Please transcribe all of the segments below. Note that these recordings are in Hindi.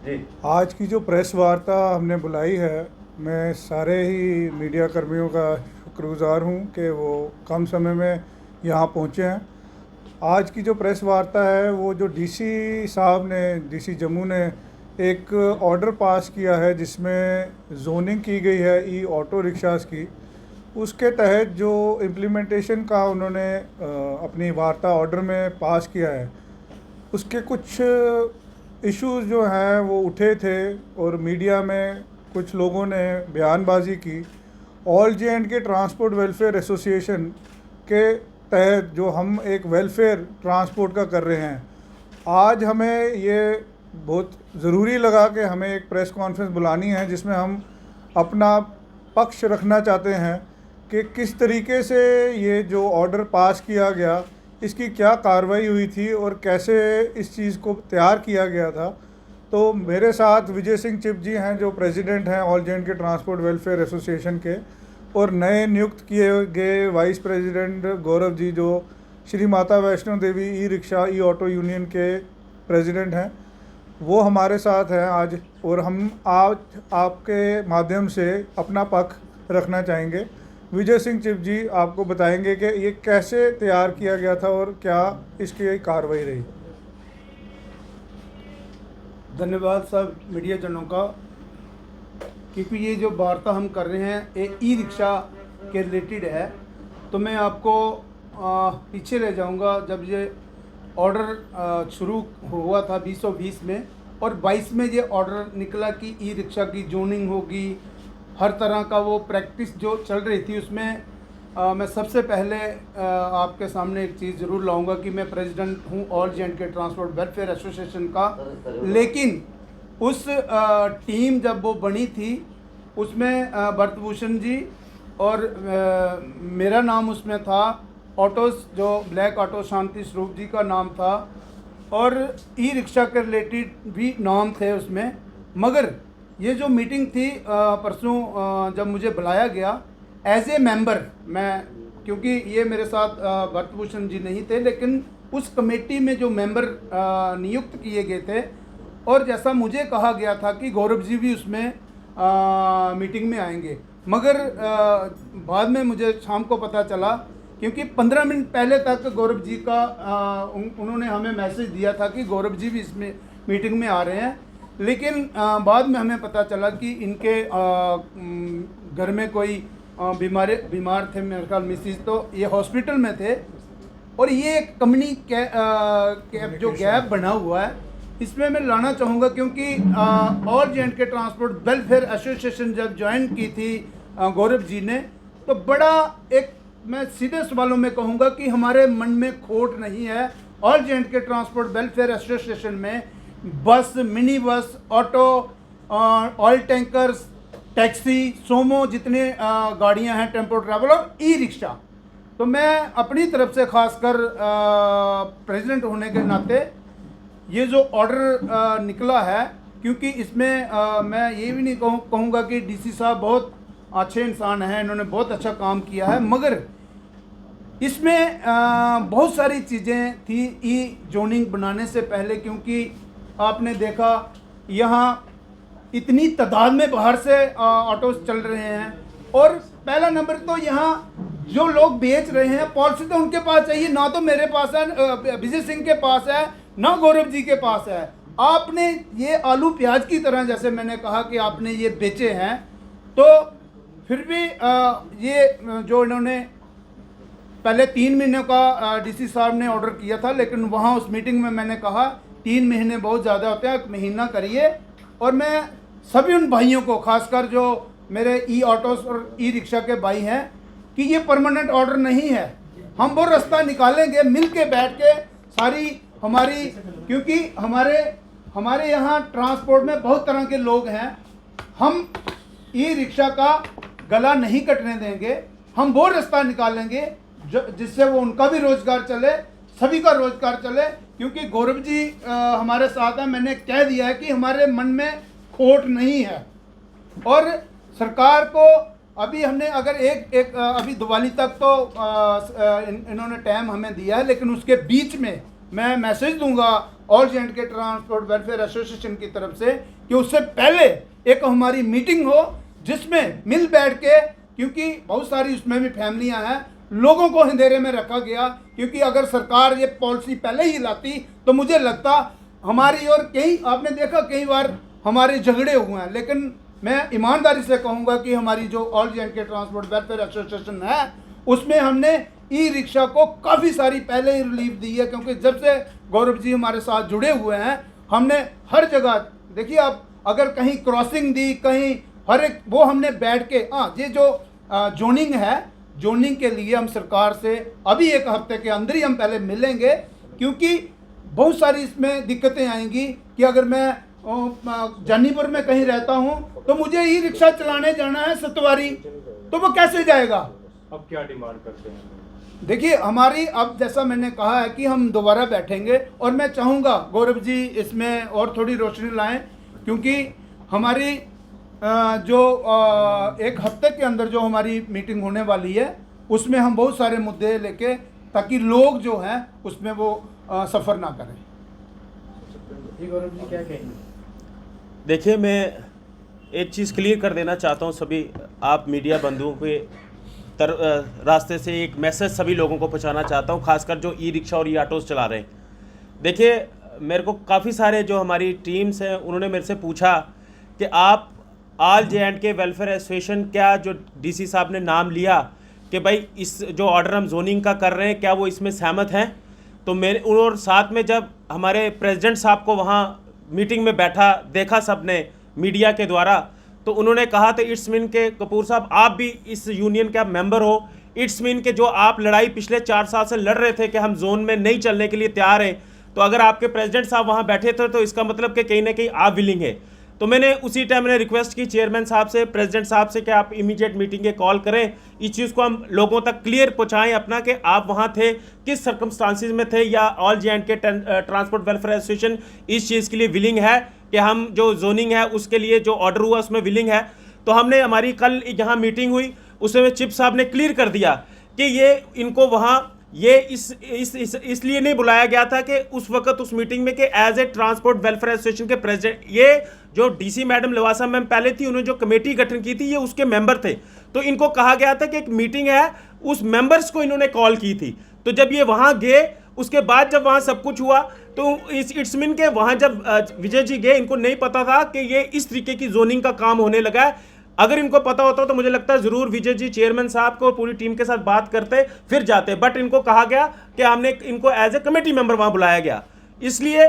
आज की जो प्रेस वार्ता हमने बुलाई है, मैं सारे ही मीडिया कर्मियों का शुक्रगुजार हूँ कि वो कम समय में यहाँ पहुँचे हैं। आज की जो प्रेस वार्ता है वो जो डीसी साहब ने, डीसी जम्मू ने एक ऑर्डर पास किया है जिसमें जोनिंग की गई है ई ऑटो रिक्शास की। उसके तहत जो इम्प्लीमेंटेशन का उन्होंने अपनी वार्ता ऑर्डर में पास किया है, उसके कुछ इश्यूज जो हैं वो उठे थे और मीडिया में कुछ लोगों ने बयानबाजी की। ऑल जे एंड के ट्रांसपोर्ट वेलफेयर एसोसिएशन के तहत जो हम एक वेलफेयर ट्रांसपोर्ट का कर रहे हैं, आज हमें ये बहुत ज़रूरी लगा कि हमें एक प्रेस कॉन्फ्रेंस बुलानी है जिसमें हम अपना पक्ष रखना चाहते हैं कि किस तरीके से ये जो ऑर्डर पास किया गया, इसकी क्या कार्रवाई हुई थी और कैसे इस चीज़ को तैयार किया गया था। तो मेरे साथ विजय सिंह चिप जी हैं जो प्रेसिडेंट हैं ऑल जे एंड के ट्रांसपोर्ट वेलफेयर एसोसिएशन के, और नए नियुक्त किए गए वाइस प्रेसिडेंट गौरव जी जो श्री माता वैष्णो देवी ई रिक्शा ई ऑटो यूनियन के प्रेसिडेंट हैं, वो हमारे साथ हैं आज। और हम आज आपके माध्यम से अपना पक्ष रखना चाहेंगे। विजय सिंह चिप जी आपको बताएंगे कि ये कैसे तैयार किया गया था और क्या इसकी कार्रवाई रही। धन्यवाद सब मीडिया जनों का, क्योंकि ये जो वार्ता हम कर रहे हैं ये ई रिक्शा के रिलेटेड है। तो मैं आपको पीछे ले जाऊंगा जब ये ऑर्डर शुरू हुआ था 2020 में, और 22 में ये ऑर्डर निकला कि ई रिक्शा की जोनिंग होगी, हर तरह का वो प्रैक्टिस जो चल रही थी उसमें मैं सबसे पहले आपके सामने एक चीज़ ज़रूर लाऊंगा कि मैं प्रेसिडेंट हूँ ऑल जे एंड के ट्रांसपोर्ट वेलफेयर एसोसिएशन का। लेकिन उस टीम जब वो बनी थी उसमें भरतभूषण जी और मेरा नाम उसमें था, ऑटोस जो ब्लैक ऑटो शांति स्वरूप जी का नाम था, और ई रिक्शा के रिलेटेड भी नाम थे उसमें। मगर ये जो मीटिंग थी परसों जब मुझे बुलाया गया एज ए मेंबर, मैं क्योंकि ये मेरे साथ भरतभूषण जी नहीं थे, लेकिन उस कमेटी में जो मेंबर नियुक्त किए गए थे, और जैसा मुझे कहा गया था कि गौरव जी भी उसमें मीटिंग में आएंगे, मगर बाद में मुझे शाम को पता चला, क्योंकि 15 मिनट पहले तक गौरव जी का उन्होंने हमें मैसेज दिया था कि गौरव जी भी इसमें मीटिंग में आ रहे हैं, लेकिन बाद में हमें पता चला कि इनके घर में कोई बीमार थे, मेरे ख्याल मिसिस, तो ये हॉस्पिटल में थे। और ये एक जो गैप बना हुआ है इसमें मैं लाना चाहूँगा, क्योंकि ऑल जे एंड के ट्रांसपोर्ट वेलफेयर एसोसिएशन जब ज्वाइन की थी गौरव जी ने, तो बड़ा एक, मैं सीधे सवालों में कहूँगा कि हमारे मन में खोट नहीं है। ऑल जे एंड के ट्रांसपोर्ट वेलफेयर एसोसिएशन में बस, mini bus, auto, oil tankers, taxi, सोमो, जितने गाड़ियां हैं, टेम्पो ट्रैवल और ई रिक्शा, तो मैं अपनी तरफ से खासकर प्रेसिडेंट होने के नाते ये जो ऑर्डर निकला है, क्योंकि इसमें मैं ये भी नहीं कहूँगा कि डीसी साहब बहुत अच्छे इंसान हैं, इन्होंने बहुत अच्छा काम किया है, मगर इसमें बहुत सारी चीज़ें थी ई जोनिंग बनाने से पहले। क्योंकि आपने देखा यहाँ इतनी तादाद में बाहर से ऑटोस चल रहे हैं, और पहला नंबर तो यहाँ जो लोग बेच रहे हैं पॉलिसी तो उनके पास चाहिए, ना तो मेरे पास है, विजय सिंह के पास है, ना गौरव जी के पास है। आपने ये आलू प्याज की तरह, जैसे मैंने कहा कि आपने ये बेचे हैं, तो फिर भी ये जो इन्होंने पहले 3 महीने का डीसी साहब ने ऑर्डर किया था, लेकिन वहाँ उस मीटिंग में मैंने कहा 3 महीने बहुत ज़्यादा होते हैं, 1 महीना करिए। और मैं सभी उन भाइयों को, खासकर जो मेरे ई ऑटोस और ई रिक्शा के भाई हैं, कि ये परमानेंट ऑर्डर नहीं है, हम वो रास्ता निकालेंगे मिल के बैठ के सारी हमारी, क्योंकि हमारे यहाँ ट्रांसपोर्ट में बहुत तरह के लोग हैं, हम ई रिक्शा का गला नहीं कटने देंगे, हम वो रास्ता निकालेंगे जिससे वो उनका भी रोजगार चले, सभी का रोजगार चले। क्योंकि गौरव जी हमारे साथ हैं, मैंने कह दिया है कि हमारे मन में खोट नहीं है, और सरकार को अभी हमने अगर अभी दिवाली तक तो इन्होंने टाइम हमें दिया है, लेकिन उसके बीच में मैं मैसेज दूंगा ऑल जे के ट्रांसपोर्ट वेलफेयर एसोसिएशन की तरफ से कि उससे पहले एक हमारी मीटिंग हो जिसमें मिल बैठ के, क्योंकि बहुत सारी उसमें भी फैमिलियां हैं, लोगों को अंधेरे में रखा गया। क्योंकि अगर सरकार ये पॉलिसी पहले ही लाती तो मुझे लगता हमारी, और कई आपने देखा कई बार हमारे झगड़े हुए हैं, लेकिन मैं ईमानदारी से कहूँगा कि हमारी जो ऑल जे के ट्रांसपोर्ट वेलफेयर एसोसिएशन है उसमें हमने ई रिक्शा को काफ़ी सारी पहले ही रिलीफ दी है। क्योंकि जब से गौरव जी हमारे साथ जुड़े हुए हैं हमने हर जगह, देखिए आप अगर कहीं क्रॉसिंग दी, कहीं हर एक वो हमने बैठ के, हाँ ये जो जोनिंग है, जोनिंग के लिए हम सरकार से अभी एक हफ्ते के अंदर ही हम पहले मिलेंगे। क्योंकि बहुत सारी इसमें दिक्कतें आएंगी कि अगर मैं जानीपुर में कहीं रहता हूँ तो मुझे ई रिक्शा चलाने जाना है सतवारी, तो वो कैसे जाएगा? अब क्या डिमांड करते हैं? देखिए हमारी, अब जैसा मैंने कहा है कि हम दोबारा बैठेंगे, और मैं चाहूँगा गौरव जी इसमें और थोड़ी रोशनी लाएं, क्योंकि हमारी जो एक हफ्ते के अंदर जो हमारी मीटिंग होने वाली है उसमें हम बहुत सारे मुद्दे लेके, ताकि लोग जो हैं उसमें वो सफ़र ना करें। गौरव जी क्या कहेंगे? देखिए, मैं एक चीज़ क्लियर कर देना चाहता हूँ सभी आप मीडिया बंधुओं के रास्ते से एक मैसेज सभी लोगों को पहुँचाना चाहता हूँ, खासकर जो ई रिक्शा और ई ऑटोज़ चला रहे हैं। देखिए, मेरे को काफ़ी सारे जो हमारी टीम्स हैं उन्होंने मेरे से पूछा कि आप ऑल जे वेलफेयर एसोसिएशन, क्या जो डीसी साहब ने नाम लिया कि भाई इस जो ऑर्डर हम जोनिंग का कर रहे हैं क्या वो इसमें सहमत हैं? तो मेरे और साथ में जब हमारे प्रेसिडेंट साहब को वहाँ मीटिंग में बैठा देखा सब ने मीडिया के द्वारा, तो उन्होंने कहा तो इट्स मीन के कपूर साहब आप भी इस यूनियन के आप मेंबर हो, इट्स मीन के जो आप लड़ाई पिछले 4 साल से लड़ रहे थे कि हम जोन में नहीं चलने के लिए तैयार हैं, तो अगर आपके प्रेसिडेंट साहब वहाँ बैठे थे तो इसका मतलब कि कहीं ना कहीं आप विलिंग है। तो मैंने उसी टाइम मैंने रिक्वेस्ट की चेयरमैन साहब से, प्रेसिडेंट साहब से कि आप इमीडिएट मीटिंग के कॉल करें, इस चीज़ को हम लोगों तक क्लियर पहुंचाएं अपना कि आप वहां थे, किस सर्कमस्टांसिस में थे, या ऑल जे के ट्रांसपोर्ट वेलफेयर एसोसिएशन इस चीज़ के लिए विलिंग है कि हम जो जोनिंग है उसके लिए जो ऑर्डर हुआ उसमें विलिंग है। तो हमने हमारी कल यहाँ मीटिंग हुई, उसमें चिप साहब ने क्लियर कर दिया कि ये इनको वहाँ ये इसलिए नहीं बुलाया गया था कि उस वक्त उस मीटिंग में कि as a transport welfare association के प्रेसिडेंट, ये जो डीसी मैडम लवासा मैम पहले थी, उन्होंने जो कमेटी गठन की थी ये उसके मेंबर थे, तो इनको कहा गया था कि एक मीटिंग है, उस मेंबर्स को इन्होंने कॉल की थी। तो जब ये वहाँ गए, उसके बाद जब वहाँ सब कुछ हुआ तो इट्स मीन के वहाँ जब विजय जी गए, इनको नहीं पता था कि ये इस तरीके की जोनिंग का काम होने लगा है। अगर इनको पता होता तो मुझे लगता है जरूर विजय जी चेयरमैन साहब को पूरी टीम के साथ बात करते फिर जाते, बट इनको कहा गया कि हमने इनको एज ए कमेटी मेंबर वहां बुलाया गया। इसलिए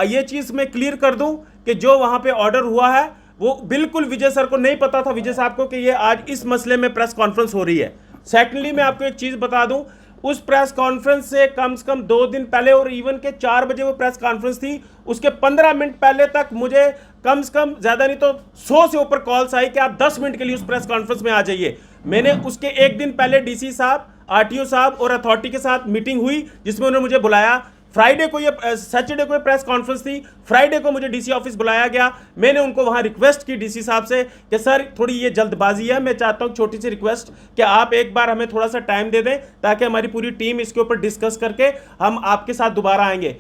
ये चीज मैं क्लियर कर दूं कि जो वहां पे ऑर्डर हुआ है वो बिल्कुल विजय सर को नहीं पता था, विजय साहब को, कि ये आज इस मसले में प्रेस कॉन्फ्रेंस हो रही है। सेकेंडली मैं आपको एक चीज बता दूं, उस प्रेस कॉन्फ्रेंस से कम 2 दिन पहले, और इवन के 4 बजे वो प्रेस कॉन्फ्रेंस थी, उसके 15 मिनट पहले तक मुझे कम से कम ज़्यादा नहीं तो 100 से ऊपर कॉल्स आई कि आप 10 मिनट के लिए उस प्रेस कॉन्फ्रेंस में आ जाइए। मैंने उसके एक दिन पहले डीसी साहब, आरटीओ साहब और अथॉरिटी के साथ मीटिंग हुई जिसमें उन्होंने मुझे बुलाया। फ्राइडे को ये सैटरडे को ये प्रेस कॉन्फ्रेंस थी, फ्राइडे को मुझे डीसी ऑफिस बुलाया गया। मैंने उनको वहां रिक्वेस्ट की डीसी साहब से कि सर थोड़ी ये जल्दबाजी है, मैं चाहता हूं छोटी सी रिक्वेस्ट कि आप एक बार हमें थोड़ा सा टाइम दे दें ताकि हमारी पूरी टीम इसके ऊपर डिस्कस करके हम आपके साथ दोबारा आएंगे।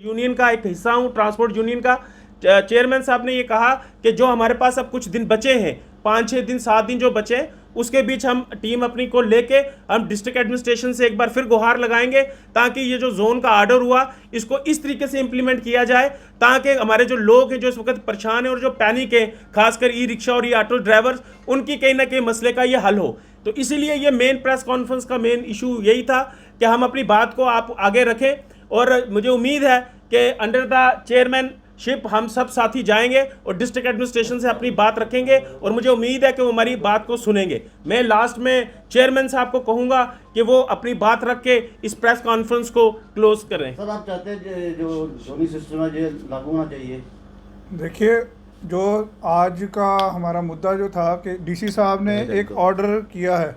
यूनियन का एक हिस्सा हूँ, ट्रांसपोर्ट यूनियन का। चेयरमैन साहब ने ये कहा कि जो हमारे पास अब कुछ दिन बचे हैं, 5-6 दिन 7 दिन जो बचे, उसके बीच हम टीम अपनी को लेके हम डिस्ट्रिक्ट एडमिनिस्ट्रेशन से एक बार फिर गुहार लगाएंगे ताकि ये जो जोन का ऑर्डर हुआ इसको इस तरीके से इंप्लीमेंट किया जाए ताकि हमारे जो लोग हैं जो इस वक्त परेशान हैं और जो पैनिक है, खासकर ई रिक्शा और ई ऑटो ड्राइवर्स, उनकी कहीं ना कहीं मसले का ये हल हो। तो इसीलिए ये मेन प्रेस कॉन्फ्रेंस का मेन इशू यही था कि हम अपनी बात को आप आगे रखें, और मुझे उम्मीद है कि अंडर द चेयरमैन शिप हम सब साथी जाएंगे और डिस्ट्रिक्ट एडमिनिस्ट्रेशन से अपनी बात रखेंगे, और मुझे उम्मीद है कि वो हमारी बात को सुनेंगे। मैं लास्ट में चेयरमैन साहब को कहूँगा कि वो अपनी बात रख के इस प्रेस कॉन्फ्रेंस को क्लोज करें। सर आप चाहते हैं जो जोनी सिस्टम है जो लागू होना चाहिए? देखिए, जो आज का हमारा मुद्दा जो था कि डीसी साहब ने एक ऑर्डर किया है,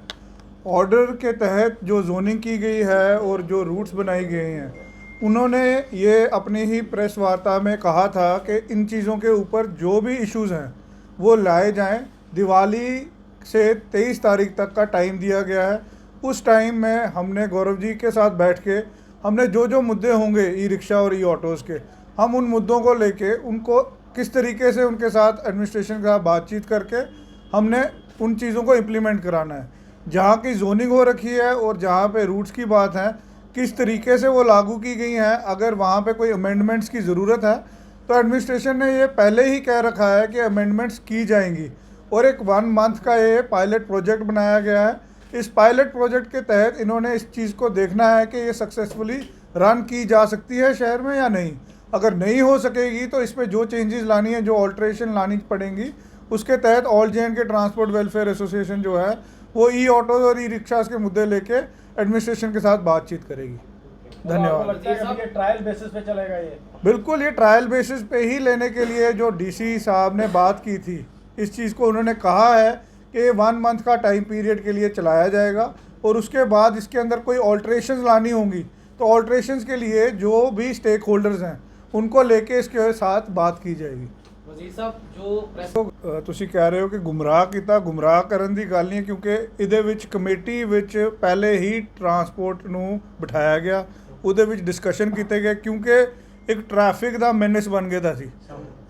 ऑर्डर के तहत जो जोनिंग की गई है और जो रूट्स बनाई गई हैं, उन्होंने ये अपनी ही प्रेस वार्ता में कहा था कि इन चीज़ों के ऊपर जो भी इश्यूज़ हैं वो लाए जाएं। दिवाली से 23 तारीख तक का टाइम दिया गया है। उस टाइम में हमने गौरव जी के साथ बैठ के हमने जो जो मुद्दे होंगे ई रिक्शा और ई ऑटोज़ के, हम उन मुद्दों को लेके उनको किस तरीके से उनके साथ एडमिनिस्ट्रेशन के साथ बातचीत करके हमने उन चीज़ों को इम्प्लीमेंट कराना है। जहाँ की जोनिंग हो रखी है और जहाँ पे रूट्स की बात है किस तरीके से वो लागू की गई हैं, अगर वहाँ पे कोई अमेंडमेंट्स की ज़रूरत है तो एडमिनिस्ट्रेशन ने ये पहले ही कह रखा है कि अमेंडमेंट्स की जाएंगी और एक 1 मंथ का ये पायलट प्रोजेक्ट बनाया गया है। इस पायलट प्रोजेक्ट के तहत इन्होंने इस चीज़ को देखना है कि ये सक्सेसफुली रन की जा सकती है शहर में या नहीं। अगर नहीं हो सकेगी तो इसमें जो चेंजेस लानी है, जो ऑल्ट्रेशन लानी पड़ेंगी, उसके तहत all J&K transport welfare association जो है वो ई ऑटोज़ और ई रिक्शास के मुद्दे लेके एडमिनिस्ट्रेशन के साथ बातचीत करेगी। धन्यवाद। ये ट्रायल बेसिस पे चलेगा ये? बिल्कुल, ये ट्रायल बेसिस पे ही लेने के लिए जो डीसी साहब ने बात की थी, इस चीज़ को उन्होंने कहा है कि 1 मंथ का टाइम पीरियड के लिए चलाया जाएगा और उसके बाद इसके अंदर कोई ऑल्ट्रेशंस लानी होंगी तो ऑल्ट्रेशंस के लिए जो भी स्टेक होल्डर्स हैं उनको लेके इसके साथ बात की जाएगी। ਵਜ਼ੀਰ ਸਾਹਿਬ ਜੋ ਪ੍ਰੈਸ ਤੁਸੀਂ ਕਹਿ ਰਹੇ ਹੋ ਕਿ ਗੁੰਮਰਾਹ ਕੀਤਾ, ਗੁੰਮਰਾਹ ਕਰਨ ਦੀ ਗੱਲ ਨਹੀਂ ਹੈ ਕਿਉਂਕਿ ਇਹਦੇ ਵਿੱਚ ਕਮੇਟੀ ਵਿੱਚ ਪਹਿਲੇ ਹੀ ਟਰਾਂਸਪੋਰਟ ਨੂੰ ਬਿਠਾਇਆ ਗਿਆ, ਉਹਦੇ ਵਿੱਚ ਡਿਸਕਸ਼ਨ ਕੀਤੇ ਗਏ ਕਿਉਂਕਿ ਇੱਕ ਟ੍ਰੈਫਿਕ ਦਾ ਮੈਨੇਸ ਬਣ ਗਿਆ ਦਾ ਸੀ।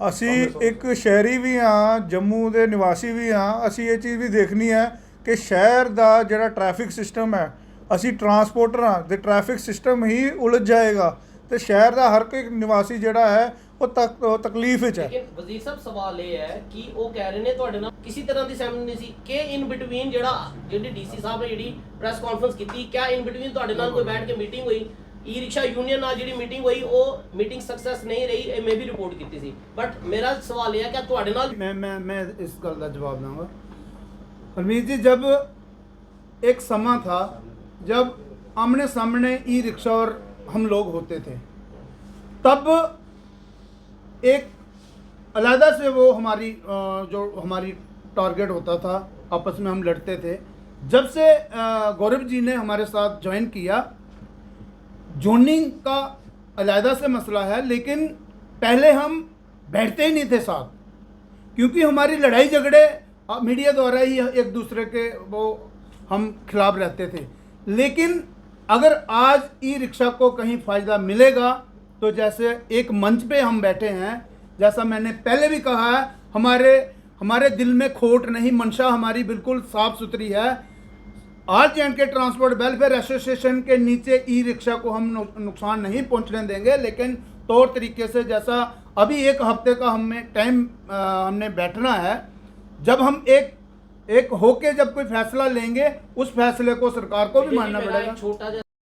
ਅਸੀਂ ਇੱਕ ਸ਼ਹਿਰੀ ਵੀ ਹਾਂ, ਜੰਮੂ ਦੇ ਨਿਵਾਸੀ ਵੀ ਹਾਂ, ਅਸੀਂ ਇਹ ਚੀਜ਼ ਵੀ ਦੇਖਣੀ ਹੈ ਕਿ ਸ਼ਹਿਰ ਦਾ ਜਿਹੜਾ ਟ੍ਰੈਫਿਕ ਸਿਸਟਮ ਹੈ, ਅਸੀਂ ਟਰਾਂਸਪੋਰਟਰ ਹਾਂ ਤੇ ਟ੍ਰੈਫਿਕ ਸਿਸਟਮ ਹੀ ਉਲਝ ਜਾਏਗਾ ਤੇ ਸ਼ਹਿਰ ਦਾ ਹਰ ਕੋਈ ਨਿਵਾਸੀ ਜਿਹੜਾ ਹੈ ਉਹ ਤਕਲੀਫ ਵਿੱਚ ਹੈ। ਲੇਕਿਨ ਵਜ਼ੀਰ ਸਾਹਿਬ ਸਵਾਲ ਇਹ ਹੈ ਕਿ ਉਹ ਕਹਿ ਰਹੇ ਨੇ ਤੁਹਾਡੇ ਨਾਲ ਕਿਸੇ ਤਰ੍ਹਾਂ ਦੀ ਸਹਿਮਤੀ ਨਹੀਂ ਸੀ ਕਿ ਇਨ ਬਿਟਵੀਨ ਜਿਹੜੀ ਡੀਸੀ ਸਾਹਿਬ ਨੇ ਜਿਹੜੀ ਪ੍ਰੈਸ ਕਾਨਫਰੰਸ ਕੀਤੀ, ਕਿਆ ਇਨ ਬਿਟਵੀਨ ਤੁਹਾਡੇ ਨਾਲ ਕੋਈ ਬੈਠ ਕੇ ਮੀਟਿੰਗ ਹੋਈ? ई रिक्शा यूनियन ਨਾਲ ਜਿਹੜੀ ਮੀਟਿੰਗ ਹੋਈ ਉਹ ਮੀਟਿੰਗ ਸਕਸੈਸ ਨਹੀਂ ਰਹੀ, ਇਹ ਮੈਂ ਵੀ ਰਿਪੋर्ट ਕੀਤੀ ਸੀ। बट मेरा सवाल यह है कि ਤੁਹਾਡੇ ਨਾਲ मैं इस गल का जवाब दूंगा। हरमीत जी, जब एक समा था जब आमने सामने ई रिक्शा और हम लोग होते थे, तब एक अलहदा से वो हमारी जो हमारी टारगेट होता था, आपस में हम लड़ते थे। जब से गौरव जी ने हमारे साथ ज्वाइन किया, जोनिंग का अलहदा से मसला है, लेकिन पहले हम बैठते ही नहीं थे साथ, क्योंकि हमारी लड़ाई झगड़े मीडिया द्वारा ही एक दूसरे के वो हम खिलाफ रहते थे। लेकिन अगर आज ई रिक्शा को कहीं फ़ायदा मिलेगा तो जैसे एक मंच पे हम बैठे हैं, जैसा मैंने पहले भी कहा है, हमारे दिल में खोट नहीं, मंशा हमारी बिल्कुल साफ़ सुथरी है। All J&K transport welfare association के नीचे ई रिक्शा को हम नुकसान नहीं पहुंचने देंगे, लेकिन तौर तरीके से जैसा अभी 1 हफ्ते का हमें टाइम हमने बैठना है, जब हम एक होके जब कोई फैसला लेंगे उस फैसले को सरकार को भी मानना पड़ेगा। छोटा